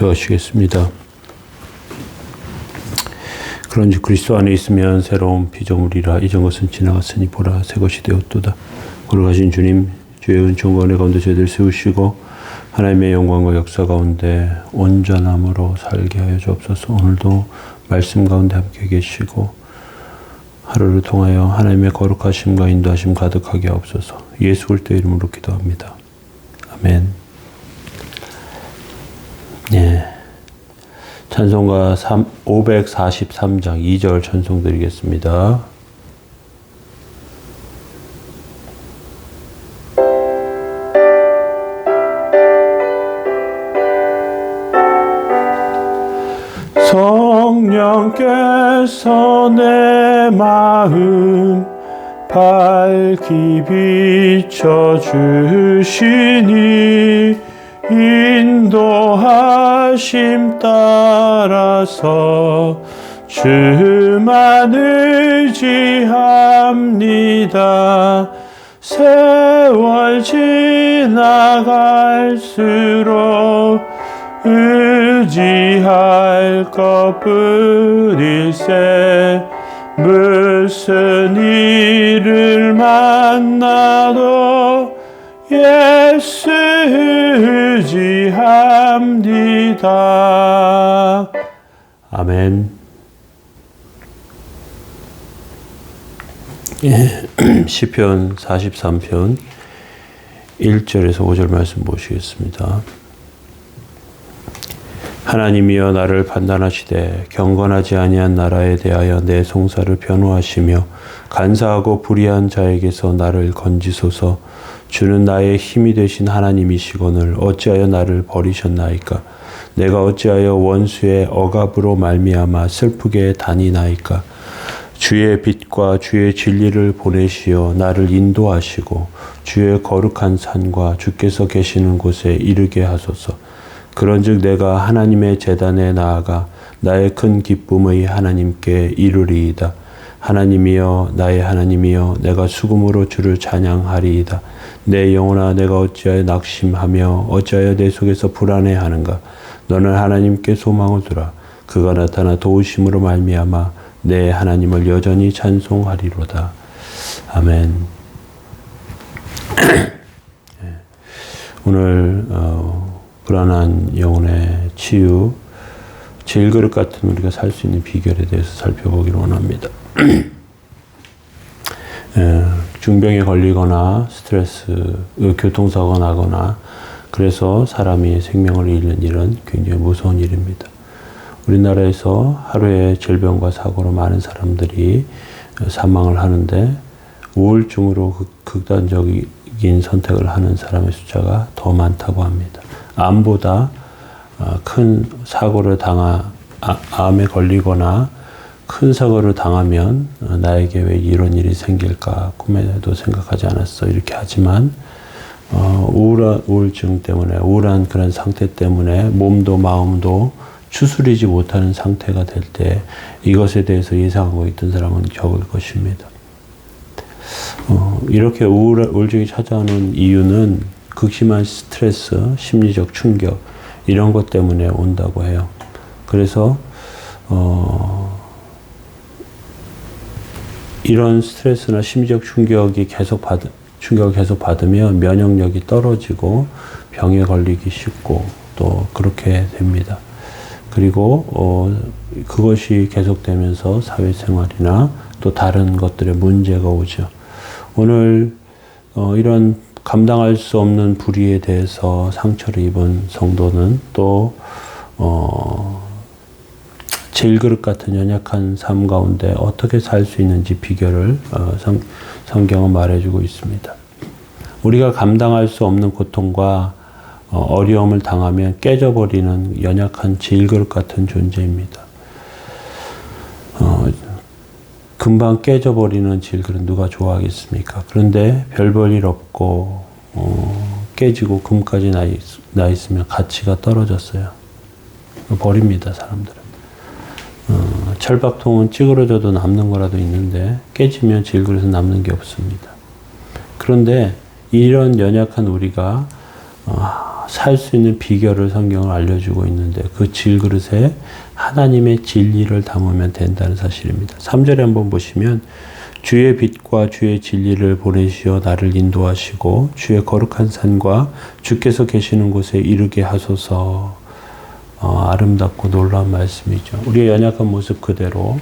기도하시겠습니다. 그런즉 그리스도 안에 있으면 새로운 피조물이라 이전 것은 지나갔으니 보라 새 것이 되었도다. 걸어가신 주님 주의 은총과 은혜 가운데 저희들 세우시고 하나님의 영광과 역사 가운데 온전함으로 살게 하여 주옵소서. 오늘도 말씀 가운데 함께 계시고 하루를 통하여 하나님의 거룩하심과 인도하심 가득하게 하옵소서. 예수 그리스도 이름으로 기도합니다. 아멘. 예. 찬송가 543장 2절 찬송 드리겠습니다. 성령께서 내 마음 밝히 비춰주시니 인도하심 따라서 주만 의지합니다. 세월 지나갈수록 의지할 것뿐일세. 무슨 일을 만나도 예수 의지합니다. 아멘. 예, 시편 43편 1절에서 5절 말씀 보시겠습니다. 하나님이여 나를 판단하시되 경건하지 아니한 나라에 대하여 내 송사를 변호하시며 간사하고 불의한 자에게서 나를 건지소서. 주는 나의 힘이 되신 하나님이시거늘 어찌하여 나를 버리셨나이까. 내가 어찌하여 원수의 억압으로 말미암아 슬프게 다니나이까. 주의 빛과 주의 진리를 보내시어 나를 인도하시고 주의 거룩한 산과 주께서 계시는 곳에 이르게 하소서. 그런즉 내가 하나님의 제단에 나아가 나의 큰 기쁨의 하나님께 이르리이다. 하나님이여 나의 하나님이여 내가 수금으로 주를 찬양하리이다. 내 영혼아 내가 어찌하여 낙심하며 어찌하여 내 속에서 불안해하는가. 너는 하나님께 소망을 두라. 그가 나타나 도우심으로 말미암아 내 하나님을 여전히 찬송하리로다. 아멘. 오늘 불안한 영혼의 치유, 질그릇 같은 우리가 살 수 있는 비결에 대해서 살펴보기를 원합니다. 중병에 걸리거나 스트레스, 교통사고가 나거나 그래서 사람이 생명을 잃는 일은 굉장히 무서운 일입니다. 우리나라에서 하루에 질병과 사고로 많은 사람들이 사망을 하는데 우울증으로 극단적인 선택을 하는 사람의 숫자가 더 많다고 합니다. 암보다 큰 사고를 암에 걸리거나 큰 사고를 당하면 나에게 왜 이런 일이 생길까 꿈에도 생각하지 않았어 이렇게 하지만 우울증 때문에 우울한 그런 상태 때문에 몸도 마음도 추스리지 못하는 상태가 될 때 이것에 대해서 예상하고 있던 사람은 적을 것입니다. 이렇게 우울증이 찾아오는 이유는 극심한 스트레스, 심리적 충격 이런 것 때문에 온다고 해요. 그래서 이런 스트레스나 심리적 충격을 계속 받으면 면역력이 떨어지고 병에 걸리기 쉽고 또 그렇게 됩니다. 그리고 그것이 계속되면서 사회생활이나 또 다른 것들에 문제가 오죠. 오늘 이런 감당할 수 없는 불의에 대해서 상처를 입은 성도는 또 질그릇 같은 연약한 삶 가운데 어떻게 살 수 있는지 비결을 성경은 말해주고 있습니다. 우리가 감당할 수 없는 고통과 어려움을 당하면 깨져버리는 연약한 질그릇 같은 존재입니다. 금방 깨져버리는 질그릇 누가 좋아하겠습니까? 그런데 별 볼 일 없고 깨지고 금까지 나 있으면 가치가 떨어졌어요. 버립니다, 사람들은. 철밥통은 찌그러져도 남는 거라도 있는데 깨지면 질그릇은 남는 게 없습니다. 그런데 이런 연약한 우리가 살 수 있는 비결을 성경을 알려주고 있는데 그 질그릇에 하나님의 진리를 담으면 된다는 사실입니다. 3절에 한번 보시면 주의 빛과 주의 진리를 보내시어 나를 인도하시고 주의 거룩한 산과 주께서 계시는 곳에 이르게 하소서. 아름답고 놀라운 말씀이죠. 우리의 연약한 모습 그대로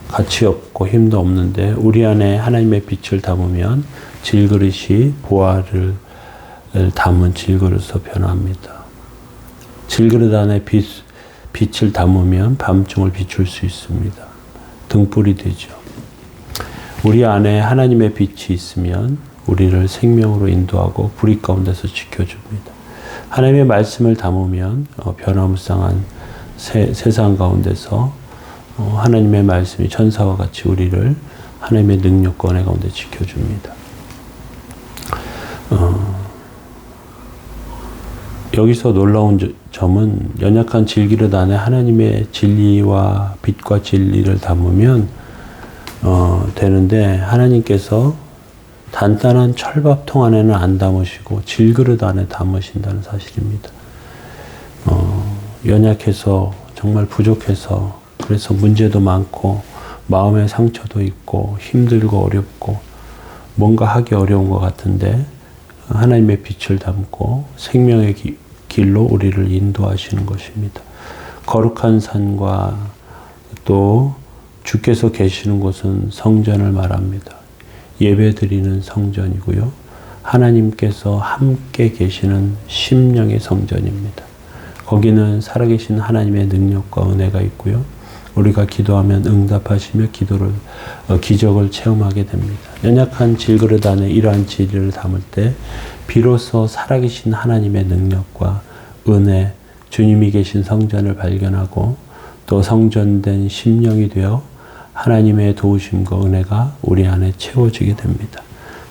가치 없고 힘도 없는데 우리 안에 하나님의 빛을 담으면 질그릇이 보화를 담은 질그릇으로 변합니다. 질그릇 안에 빛을 담으면 밤중을 비출 수 있습니다. 등불이 되죠. 우리 안에 하나님의 빛이 있으면 우리를 생명으로 인도하고 불의 가운데서 지켜줍니다. 하나님의 말씀을 담으면 변화무쌍한 세상 가운데서 하나님의 말씀이 천사와 같이 우리를 하나님의 능력과 은혜 가운데 지켜줍니다. 여기서 놀라운 점은 연약한 질그릇 안에 하나님의 진리와 빛과 진리를 담으면 되는데 하나님께서 단단한 철밥통 안에는 안 담으시고 질그릇 안에 담으신다는 사실입니다. 연약해서 정말 부족해서 그래서 문제도 많고 마음의 상처도 있고 힘들고 어렵고 뭔가 하기 어려운 것 같은데 하나님의 빛을 담고 생명의 길로 우리를 인도하시는 것입니다. 거룩한 산과 또 주께서 계시는 곳은 성전을 말합니다. 예배드리는 성전이고요. 하나님께서 함께 계시는 심령의 성전입니다. 거기는 살아계신 하나님의 능력과 은혜가 있고요. 우리가 기도하면 응답하시며 기적을 체험하게 됩니다. 연약한 질그릇 안에 이러한 진리를 담을 때 비로소 살아계신 하나님의 능력과 은혜, 주님이 계신 성전을 발견하고 또 성전된 심령이 되어 하나님의 도우심과 은혜가 우리 안에 채워지게 됩니다.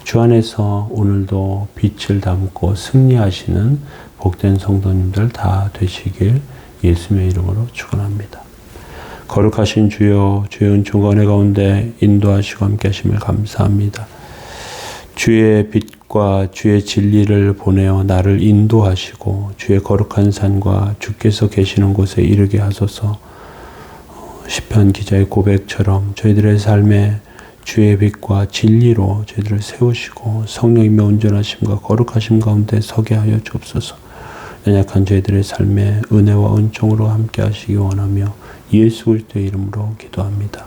주 안에서 오늘도 빛을 담고 승리하시는 복된 성도님들 다 되시길 예수님의 이름으로 축원합니다. 거룩하신 주여, 주의 은총과 은혜 가운데 인도하시고 함께 하심을 감사합니다. 주의 빛과 주의 진리를 보내어 나를 인도하시고 주의 거룩한 산과 주께서 계시는 곳에 이르게 하소서. 시편 기자의 고백처럼 저희들의 삶에 주의 빛과 진리로 저희들을 세우시고 성령님의 온전하심과 거룩하심 가운데 서게 하여 주옵소서. 연약한 저희들의 삶에 은혜와 은총으로 함께 하시기 원하며 예수 그리스도의 이름으로 기도합니다.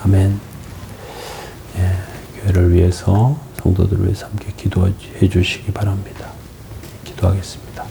아멘. 교회를 위해서 성도들을 위해서 함께 기도해 주시기 바랍니다. 기도하겠습니다.